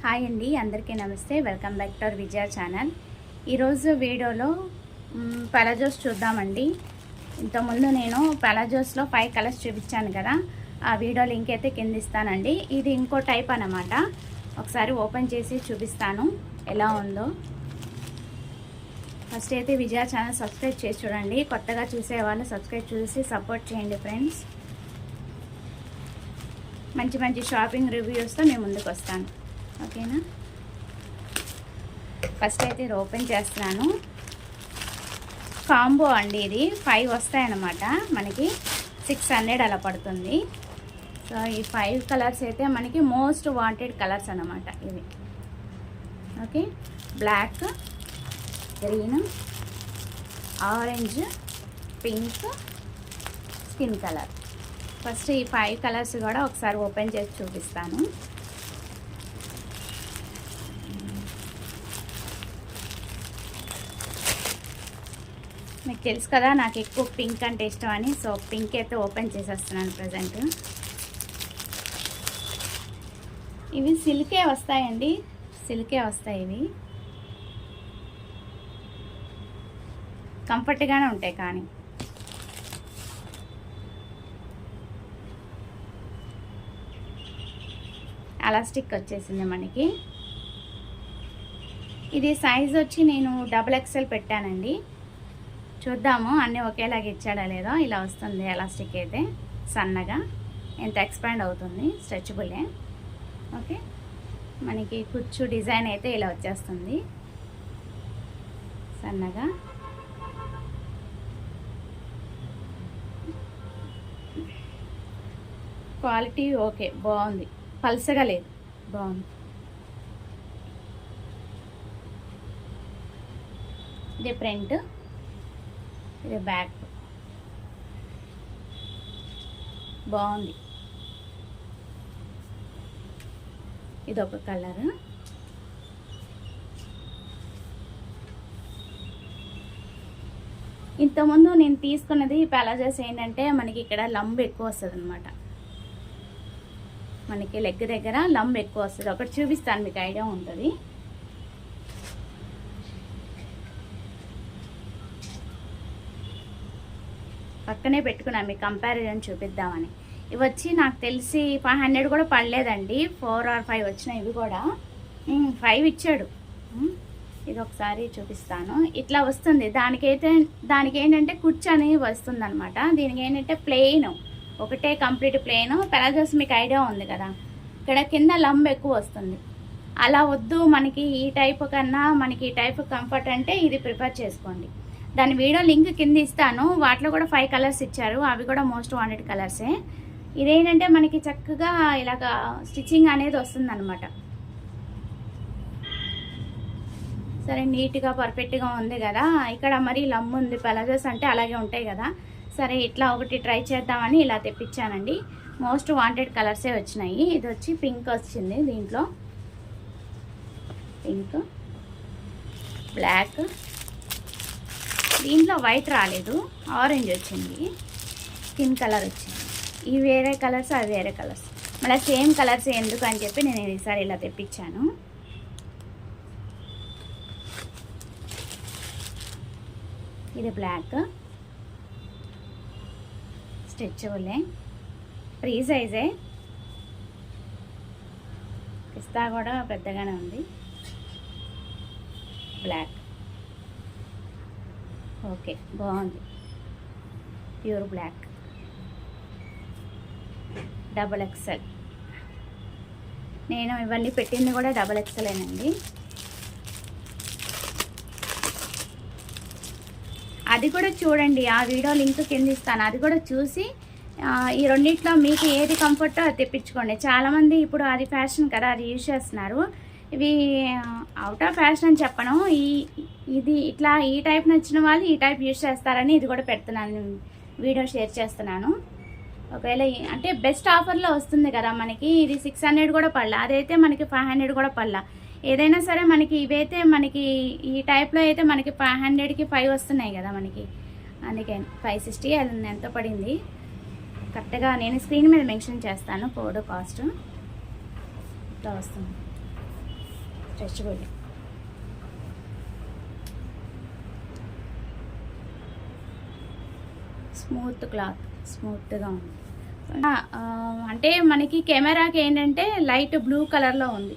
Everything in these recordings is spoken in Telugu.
హాయ్ అండి, అందరికీ నమస్తే. Welcome back to our Vijaya channel. ఈరోజు వీడియోలో పలాజోస్ చూద్దామండి. ఇంతకుముందు నేను పలాజోస్లో 5 కలర్స్ చూపించాను కదా, ఆ వీడియో లింక్ అయితే కింద ఇస్తానండి. ఇది ఇంకో టైప్ అన్నమాట. ఒకసారి ఓపెన్ చేసి చూపిస్తాను ఎలా ఉందో. ఫస్ట్ అయితే విజయ ఛానల్ సబ్స్క్రైబ్ చేసి చూడండి. కొత్తగా చూసే వాళ్ళు సబ్స్క్రైబ్ చేసి సపోర్ట్ చేయండి ఫ్రెండ్స్. మంచి మంచి షాపింగ్ రివ్యూస్తో మేము ముందుకు వస్తాను, ఓకేనా. ఫస్ట్ అయితే ఇది ఓపెన్ చేస్తున్నాను. కాంబో అండి, ఇది 5 వస్తాయన్నమాట. మనకి 600 అలా పడుతుంది. సో ఈ 5 కలర్స్ అయితే మనకి మోస్ట్ వాంటెడ్ కలర్స్ అన్నమాట ఇవి. Okay, black, green, orange, pink, skin colour. First ఈ 5 కలర్స్ కూడా ఒకసారి ఓపెన్ చేసి చూపిస్తాను. మీకు తెలుసు కదా నాకు ఎక్కువ పింక్ అంటే ఇష్టం అని, సో పింక్ అయితే ఓపెన్ చేసేస్తున్నాను ప్రజెంట్. ఇవి సిల్కే వస్తాయండి, సిల్కే వస్తాయి. ఇవి కంఫర్ట్గానే ఉంటాయి. కానీ ఎలాస్టిక్ వచ్చేసింది మనకి. ఇది సైజ్ వచ్చి నేను XXL పెట్టానండి. చూద్దాము అన్నీ ఒకేలాగా ఇచ్చాడా లేదో. ఇలా వస్తుంది ఎలాస్టిక్ అయితే, సన్నగా ఎంత ఎక్స్పాండ్ అవుతుంది, స్ట్రెచబులే. ఓకే, మనకి కుచ్చు డిజైన్ అయితే ఇలా వచ్చేస్తుంది సన్నగా. క్వాలిటీ ఓకే, బాగుంది, పల్సగా లేదు, బాగుంది. ఇది ఫ్రంట్, ఇది బ్యాక్, బాగుంది. ఇది ఒక కలర్. ఇంతకుముందు నేను తీసుకున్నది పలాజోస్ ఏంటంటే మనకి ఇక్కడ లంబ్ ఎక్కువ వస్తుంది అనమాట. మనకి లెగ్ దగ్గర లంబ్ ఎక్కువ వస్తుంది. ఒకటి చూపిస్తాను, మీకు ఐడియా ఉంటుంది. పక్కనే పెట్టుకున్నాను మీకు కంపారిజన్ చూపిద్దామని. ఇవి వచ్చి నాకు తెలిసి 500 కూడా పడలేదండి, 4 or 5 వచ్చినాయి. ఇవి కూడా 5 ఇచ్చాడు. ఇది ఒకసారి చూపిస్తాను. ఇట్లా వస్తుంది. దానికి ఏంటంటే కుర్చీ అనేది వస్తుంది అనమాట. దీనికి ఏంటంటే ప్లెయిన్, ఒకటే కంప్లీట్ ప్లెయిన్. పలాజోస్ మీకు ఐడియా ఉంది కదా, ఇక్కడ కింద లంబ్ ఎక్కువ వస్తుంది. అలా వద్దు మనకి, ఈ టైప్ కన్నా మనకి ఈ టైప్ కంఫర్ట్ అంటే ఇది ప్రిఫర్ చేసుకోండి. దాని వీడియో లింక్ కింద ఇస్తాను. వాటిలో కూడా 5 కలర్స్ ఇచ్చారు, అవి కూడా మోస్ట్ వాంటెడ్ కలర్సే. ఇదేంటంటే మనకి చక్కగా ఇలాగా స్టిచ్చింగ్ అనేది వస్తుంది అనమాట. సరే, నీట్గా పర్ఫెక్ట్గా ఉంది కదా. ఇక్కడ మరి లమ్ ఉంది, పలాజోస్ అంటే అలాగే ఉంటాయి కదా. సరే, ఇట్లా ఒకటి ట్రై చేద్దామని ఇలా తెప్పించానండి. మోస్ట్ వాంటెడ్ కలర్సే వచ్చినాయి. ఇది వచ్చి పింక్ వచ్చింది, దీంట్లో పింక్, బ్లాక్, దీంట్లో వైట్ రాలేదు, ఆరెంజ్ వచ్చింది, స్కిన్ కలర్ వచ్చింది. ఇవి వేరే కలర్స్, అవి వేరే కలర్స్, మళ్ళీ సేమ్ కలర్స్ ఎందుకు అని చెప్పి నేను ఈసారి ఇలా తెప్పించాను. ఇది బ్లాక్, స్ట్రెచబులే, ఫ్రీ సైజే, పిస్తా కూడా పెద్దగానే ఉంది. బ్లాక్, ఓకే, బాగుంది, ప్యూర్ బ్లాక్, XXL. నేను ఇవన్నీ పెట్టింది కూడా XXL ఏనండి. అది కూడా చూడండి, ఆ వీడియో లింక్ కింద ఇస్తాను. అది కూడా చూసి ఈ రెండిట్లో మీకు ఏది కంఫర్టో అది తెప్పించుకోండి. చాలామంది ఇప్పుడు అది ఫ్యాషన్ కదా, అది యూజ్ చేస్తున్నారు. ఇవి అవుట్ ఆఫ్ ఫ్యాషన్ అని చెప్పను, ఇది ఇట్లా ఈ టైప్ నచ్చిన వాళ్ళు ఈ టైప్ యూజ్ చేస్తారని ఇది కూడా పెడుతున్నాను, వీడియో షేర్ చేస్తున్నాను. ఒకవేళ అంటే బెస్ట్ ఆఫర్లో వస్తుంది కదా మనకి. ఇది 600 కూడా పడలా, అదైతే మనకి 500 కూడా పడలా. ఏదైనా సరే మనకి ఇవైతే మనకి ఈ టైప్లో అయితే మనకి 500కి 5 వస్తున్నాయి కదా మనకి. అందుకే 560 అది ఎంత పడింది కరెక్ట్గా నేను స్క్రీన్ మీద మెన్షన్ చేస్తాను. పౌడర్ కాస్ట్ ఇట్లా వస్తుంది. స్ట్రెచబుల్, స్మూత్ క్లాత్, స్మూత్గా ఉంది. అంటే మనకి కెమెరాకి ఏంటంటే లైట్ బ్లూ కలర్లో ఉంది,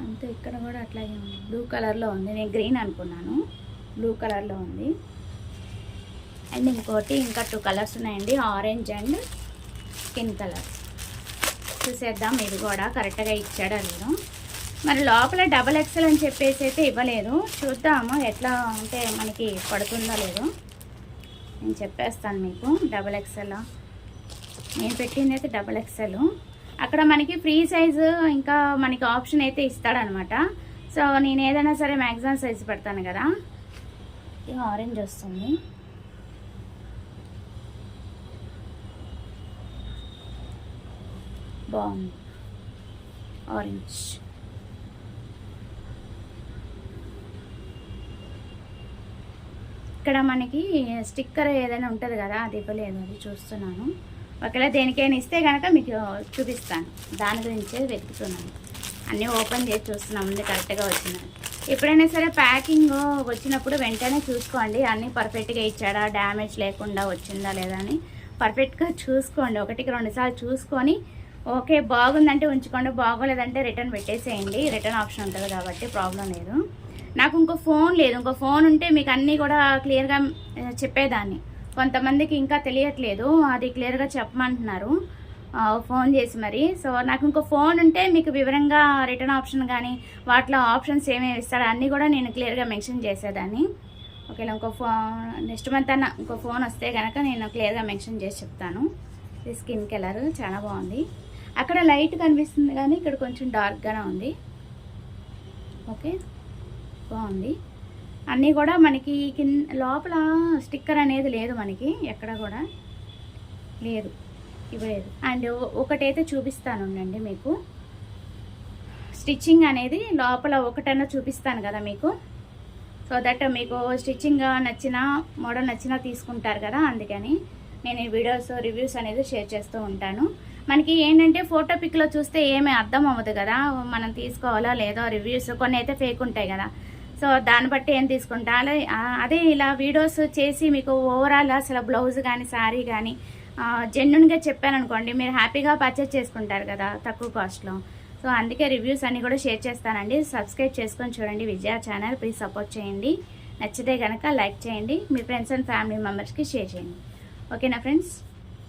అంతే. ఇక్కడ కూడా అట్లాగే ఉంది, బ్లూ కలర్లో ఉంది. నేను గ్రీన్ అనుకున్నాను, బ్లూ కలర్లో ఉంది. అండ్ ఇంకోటి ఇంకా 2 కలర్స్ ఉన్నాయండి, ఆరెంజ్ అండ్ స్కిన్ కలర్స్. చూసేద్దాం ఇది కూడా కరెక్ట్గా ఇచ్చాడా లేదో. మరి లోపల డబల్ ఎక్సెల్ అని చెప్పేసి అయితే ఇవ్వలేదు, చూద్దాము ఎట్లా అంటే మనకి పడుతుందో లేదో. నేను చెప్పేస్తాను మీకు. డబల్ ఎక్సెల్ నేను పెట్టింది అయితే డబల్ ఎక్సెల్. అక్కడ మనకి ఫ్రీ సైజు ఇంకా మనకి ఆప్షన్ అయితే ఇస్తాడనమాట. సో నేను ఏదైనా సరే మ్యాక్సిమం సైజు పెడతాను కదా. ఇది ఆరెంజ్ వస్తుంది, బాగుంది ఆరెంజ్. ఇక్కడ మనకి స్టిక్కర్ ఏదైనా ఉంటుంది కదా, అది ఇవ్వలేదు, అది చూస్తున్నాను. ఒకవేళ దేనికైనా ఇస్తే కనుక మీకు చూపిస్తాను, దాని గురించే వెతుకుతున్నాను. అన్నీ ఓపెన్ చేసి చూస్తున్నాం ముందు కరెక్ట్గా వచ్చినాయి. ఎప్పుడైనా సరే ప్యాకింగ్ వచ్చినప్పుడు వెంటనే చూసుకోండి, అన్నీ పర్ఫెక్ట్గా ఇచ్చాడా, డ్యామేజ్ లేకుండా వచ్చిందా లేదా అని పర్ఫెక్ట్గా చూసుకోండి. 1-2 సార్లు చూసుకొని ఓకే బాగుందంటే ఉంచుకోండి, బాగోలేదంటే రిటర్న్ పెట్టేసేయండి. రిటర్న్ ఆప్షన్ ఉంటుంది కాబట్టి ప్రాబ్లం లేదు. నాకు ఇంకో ఫోన్ లేదు, ఇంకో ఫోన్ ఉంటే మీకు అన్నీ కూడా క్లియర్గా చెప్పేదాన్ని. కొంతమందికి ఇంకా తెలియట్లేదు, అది క్లియర్గా చెప్పమంటున్నారు ఫోన్ చేసి మరి. సో నాకు ఇంకో ఫోన్ ఉంటే మీకు వివరంగా రిటర్న్ ఆప్షన్ కానీ వాటిలో ఆప్షన్స్ ఏమేమి ఇస్తాడో అన్నీ కూడా నేను క్లియర్గా మెన్షన్ చేసేదాన్ని. ఓకేలా ఇంకో నెక్స్ట్ మంత్ అన్న ఇంకో ఫోన్ వస్తే కనుక నేను క్లియర్గా మెన్షన్ చేసి చెప్తాను. ఇది స్కిన్ కలర్ చాలా బాగుంది. అక్కడ లైట్ కనిపిస్తుంది కానీ ఇక్కడ కొంచెం డార్క్గానే ఉంది. ఓకే బాగుంది. అన్నీ కూడా మనకి లోపల స్టిక్కర్ అనేది లేదు, మనకి ఎక్కడ కూడా లేదు, ఇవ్వలేదు. అండ్ ఒకటైతే చూపిస్తాను ఉండండి మీకు, స్టిచ్చింగ్ అనేది లోపల ఒకటన్నా చూపిస్తాను కదా మీకు. సో దట్ మీకు స్టిచ్చింగ్ నచ్చినా మోడల్ నచ్చినా తీసుకుంటారు కదా, అందుకని నేను ఈ వీడియోస్ రివ్యూస్ అనేది షేర్ చేస్తూ ఉంటాను. మనకి ఏంటంటే ఫోటో పిక్లో చూస్తే ఏమీ అర్థం అవ్వదు కదా, మనం తీసుకోవాలా లేదో. రివ్యూస్ కొన్ని అయితే ఫేక్ ఉంటాయి కదా, సో దాన్ని బట్టి ఏం తీసుకుంటా. అదే ఇలా వీడియోస్ చేసి మీకు ఓవరాల్ అసలు బ్లౌజ్ కానీ శారీ కానీ జెన్యున్గా చెప్పాను అనుకోండి, మీరు హ్యాపీగా పర్చేస్ చేసుకుంటారు కదా తక్కువ కాస్ట్లో. సో అందుకే రివ్యూస్ అన్నీ కూడా షేర్ చేస్తానండి. సబ్స్క్రైబ్ చేసుకొని చూడండి విజయ ఛానల్, ప్లీజ్ సపోర్ట్ చేయండి. నచ్చితే కనుక లైక్ చేయండి, మీ ఫ్రెండ్స్ అండ్ ఫ్యామిలీ మెంబర్స్కి షేర్ చేయండి. ఓకేనా ఫ్రెండ్స్,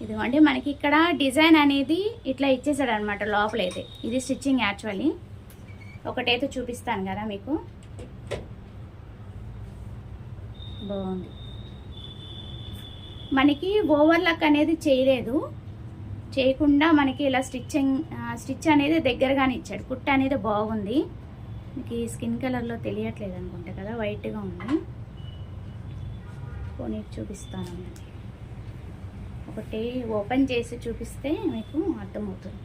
ఇదిగోండి మనకి ఇక్కడ డిజైన్ అనేది ఇట్లా ఇచ్చేసాడు అనమాట లోపలైతే. ఇది స్టిచ్చింగ్ యాక్చువల్లీ. ఒకటైతే చూపిస్తాను కదా మీకు, బాగుంది. మనకి ఓవర్లాక్ అనేది చేయలేదు, చేయకుండా మనకి ఇలా స్టిచ్ అనేది దగ్గరగానే ఇచ్చాడు. కుట్ట అనేది బాగుంది. మీకు స్కిన్ కలర్లో తెలియట్లేదు అనుకుంటా కదా, వైట్గా ఉంది. పోనీ చూపిస్తాను, ఒకటి ఓపెన్ చేసి చూపిస్తే మీకు అర్థమవుతుంది.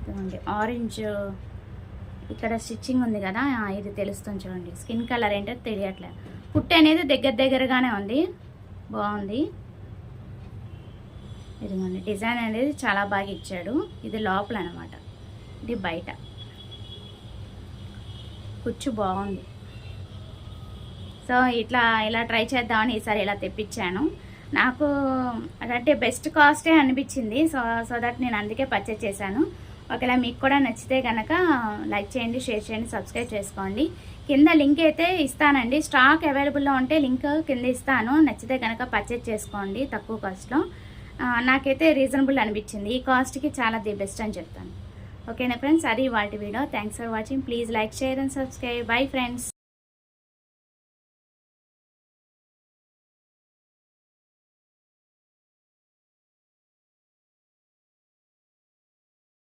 చూడండి ఆరెంజ్ ఇక్కడ స్టిచ్చింగ్ ఉంది కదా, ఇది తెలుస్తుంది చూడండి. స్కిన్ కలర్ ఏంటో తెలియట్లేదు. కుట్ట అనేది దగ్గరగానే ఉంది, బాగుంది. ఇదిగోండి డిజైన్ అనేది చాలా బాగా ఇచ్చాడు. ఇది లోపల అనమాట, ఇది బయట. కుచ్చు బాగుంది. సో ఇలా ట్రై చేద్దామని ఈసారి ఇలా తెప్పించాను. నాకు అదంటే బెస్ట్ కాస్టే అనిపించింది. సో దట్ నేను అందుకే పర్చేజ్ చేశాను. ఒకవేళ మీకు కూడా నచ్చితే కనుక లైక్ చేయండి, షేర్ చేయండి, సబ్స్క్రైబ్ చేసుకోండి. కింద లింక్ అయితే ఇస్తానండి, స్టాక్ అవైలబుల్లో ఉంటే లింక్ కింద ఇస్తాను. నచ్చితే కనుక పర్చేజ్ చేసుకోండి తక్కువ కాస్ట్లో. నాకైతే రీజనబుల్ అనిపించింది, ఈ కాస్ట్కి చాలా ది బెస్ట్ అని చెప్తాను. ఓకేనా ఫ్రెండ్స్, అది వాటి video. Thanks for watching. Please like, share and subscribe. Bye friends.